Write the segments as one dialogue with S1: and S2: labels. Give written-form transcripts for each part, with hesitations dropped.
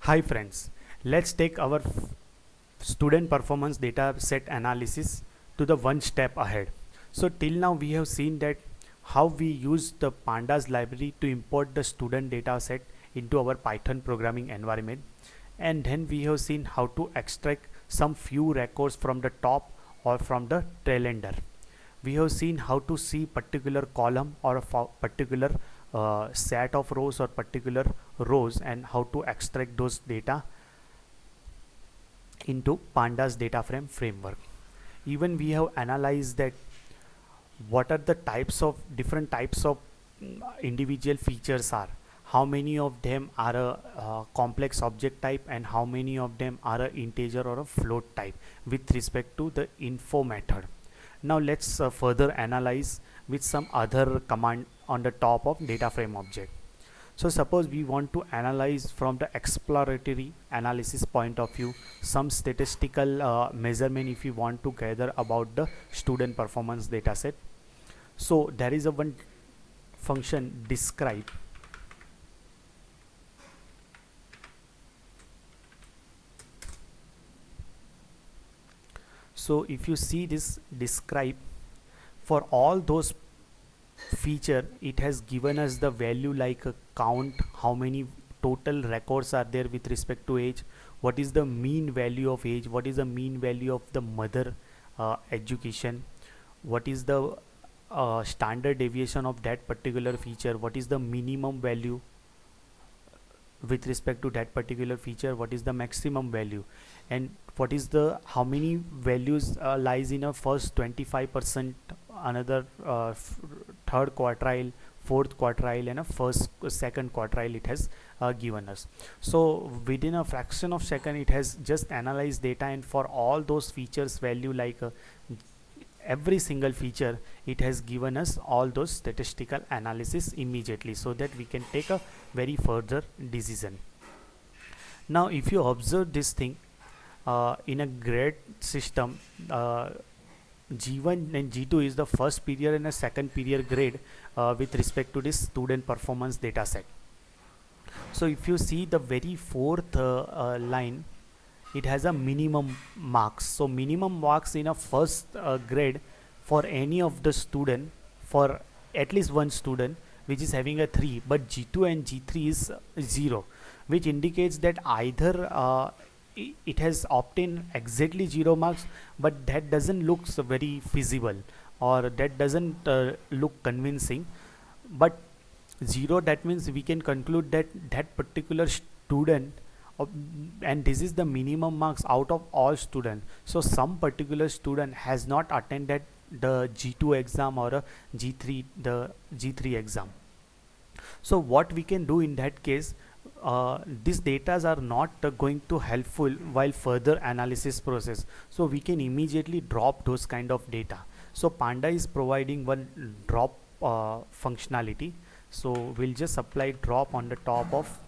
S1: Hi friends, let's take our student performance data set analysis to the one step ahead. So till now we have seen that how we use the pandas library to import the student data set into our Python programming environment, and then we have seen how to extract some few records from the top or from the tail ender. We have seen how to see particular column or a particular set of rows or particular rows and how to extract those data into pandas data frame framework. Even we have analyzed that what are the different types of individual features are, how many of them are a complex object type and how many of them are a integer or a float type with respect to the info method. Now let's further analyze with some other command on the top of data frame object. So suppose we want to analyze from the exploratory analysis point of view some statistical measurement if we want to gather about the student performance dataset. So there is a one function describe. So if you see this describe, for all those feature it has given us the value like a count, how many total records are there with respect to age, what is the mean value of age, what is the mean value of the mother education, what is the standard deviation of that particular feature, what is the minimum value with respect to that particular feature, what is the maximum value, and what is the how many values lies in a first 25%, another third quartile, fourth quartile, and a second quartile it has given us. So within a fraction of second it has just analyzed data, and for all those features value like every single feature it has given us all those statistical analysis immediately, so that we can take a very further decision. Now if you observe this thing in a grade system, G1 and G2 is the first period and a second period grade with respect to this student performance data set. So if you see the very fourth line, it has a minimum marks. So minimum marks in a first grade for any of the student, for at least one student, which is having a 3, but G2 and G3 is 0, which indicates that either it has obtained exactly 0 marks, but that doesn't look so very feasible, or that doesn't look convincing. But 0, that means we can conclude that that particular student and this is the minimum marks out of all students. So some particular student has not attended the G2 exam or a G3 the G3 exam. So what we can do in that case, these datas are not going to helpful while further analysis process, so we can immediately drop those kind of data. So Panda is providing one drop functionality, so we'll just apply drop on the top of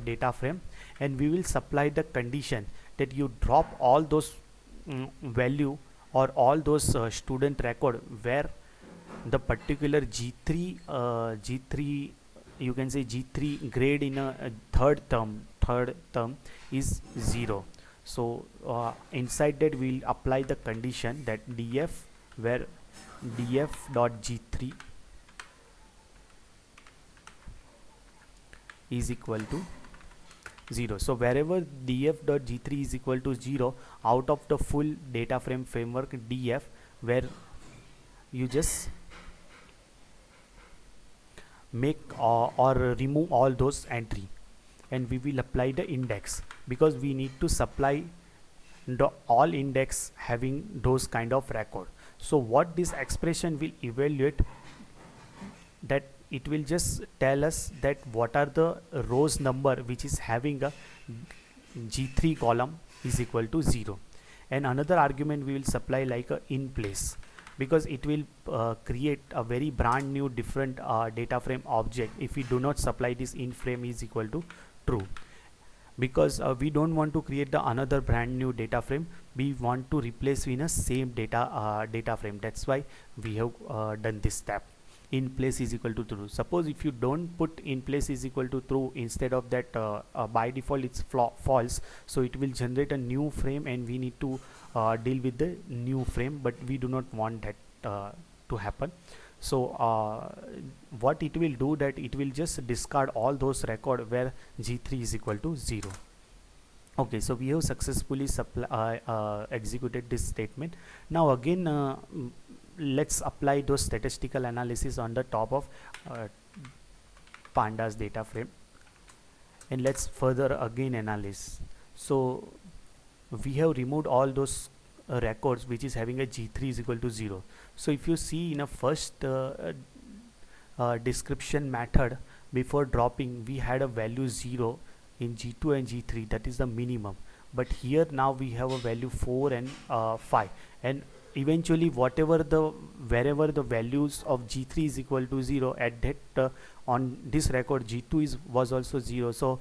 S1: data frame, and we will supply the condition that you drop all those value or all those student record where the particular G3 you can say G3 grade in a third term is 0. So inside that we'll apply the condition that df where df dot G3 is equal to 0. So wherever df dot G3 is equal to 0 out of the full data frame framework df, where you just make or remove all those entry, and we will apply the index because we need to supply the all index having those kind of record. So what this expression will evaluate, that it will just tell us that what are the rows number which is having a G3 column is equal to 0, and another argument we will supply like a in place, because it will create a very brand new different data frame object if we do not supply this in frame is equal to true, because we don't want to create the another brand new data frame, we want to replace in a same data frame. That's why we have done this step. in place is equal to true. Suppose if you don't put in place is equal to true, instead of that by default it's false, so it will generate a new frame and we need to deal with the new frame, but we do not want that to happen. So what it will do, that it will just discard all those record where G3 is equal to 0. Okay, so we have successfully executed this statement. Now again let's apply those statistical analysis on the top of pandas data frame, and let's further again analyze. So we have removed all those records which is having a G3 is equal to 0. So if you see in a first description method, before dropping we had a value 0 in G2 and G3, that is the minimum, but here now we have a value 4 and 5, and eventually wherever the values of G3 is equal to 0, at that on this record G2 was also 0, so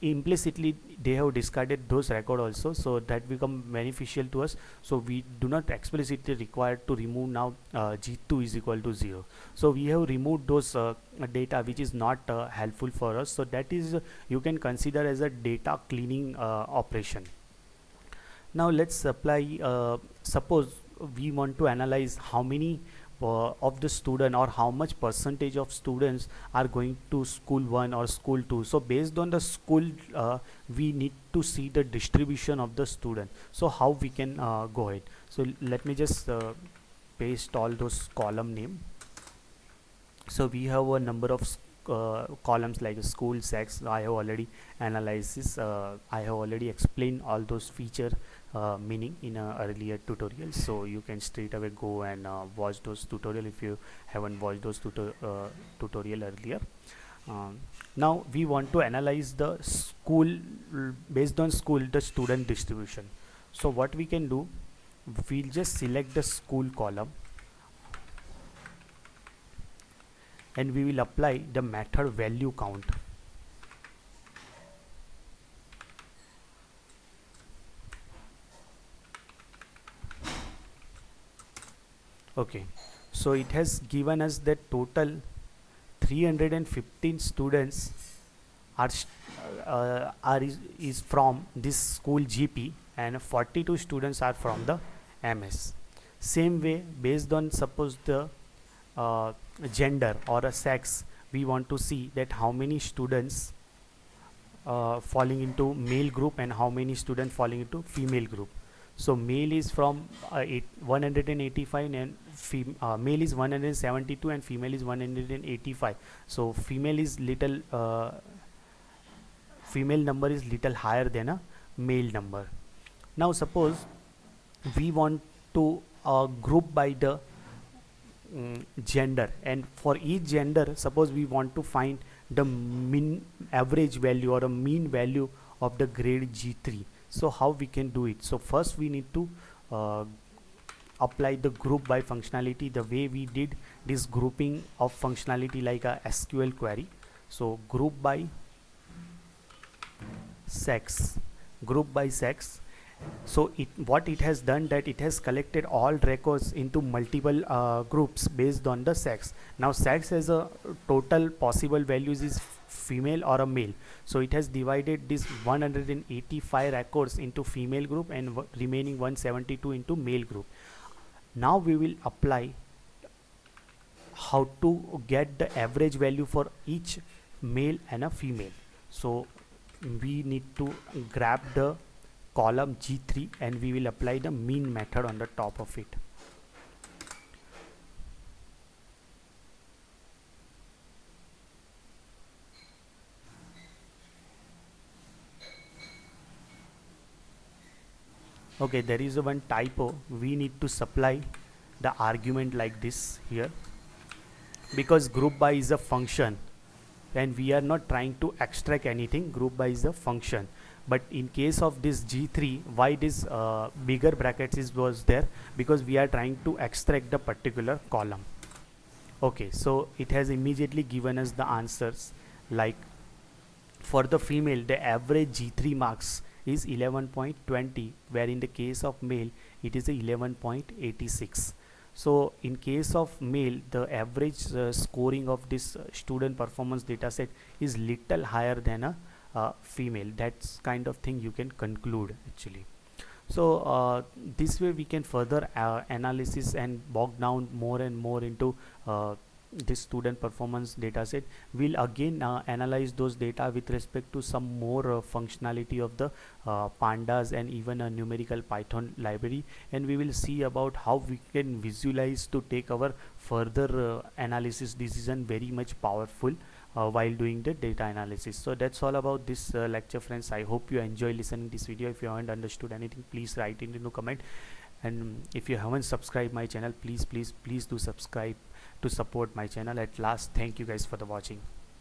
S1: implicitly they have discarded those record also, so that become beneficial to us. So we do not explicitly required to remove now G2 is equal to 0. So we have removed those data which is not helpful for us, so that is you can consider as a data cleaning operation. Now let's apply suppose we want to analyze how many of the student, or how much percentage of students are going to school 1 or school 2. So based on the school we need to see the distribution of the student. So how we can go ahead, so let me just paste all those column name. So we have a number of columns like school, sex. I have already analyzed this, I have already explained all those feature meaning in a earlier tutorial, so you can straight away go and watch those tutorial if you haven't watched those tutorial earlier. Now we want to analyze the school, based on school, the student distribution. So what we can do, we'll just select the school column and we will apply the method value count. Okay, so it has given us that total 315 students is from this school GP, and 42 students are from the MS. Same way, based on suppose the gender or a sex, we want to see that how many students falling into male group and how many students falling into female group. So male is from 185 and male is 172 and female is 185. So female is little female number is little higher than a male number. Now suppose we want to group by the gender, and for each gender suppose we want to find the mean average value or a mean value of the grade G3. So how we can do it? So first we need to apply the group by functionality, the way we did this grouping of functionality like a SQL query. So group by sex, group by sex. So what it has done, that it has collected all records into multiple groups based on the sex. Now sex has a total possible values is female or a male, so it has divided this 185 records into female group and remaining 172 into male group. Now we will apply how to get the average value for each male and a female. So we need to grab the column G3 and we will apply the mean method on the top of it. Okay, there is a one typo. We need to supply the argument like this here, because group by is a function and we are not trying to extract anything. Group by is a function, but in case of this G3, why this bigger brackets was there? Because we are trying to extract the particular column. Okay, so it has immediately given us the answers, like for the female the average G3 marks is 11.20, where in the case of male it is 11.86. So in case of male, the average scoring of this student performance data set is little higher than a female. That's kind of thing you can conclude actually. So this way we can further analysis and bog down more and more into this student performance data set. We'll again analyze those data with respect to some more functionality of the pandas and even a numerical Python library, and we will see about how we can visualize to take our further analysis decision very much powerful while doing the data analysis. So that's all about this lecture, friends. I hope you enjoy listening this video. If you haven't understood anything, please write it into comment, and if you haven't subscribed my channel, please do subscribe to support my channel. At last, thank you guys for the watching.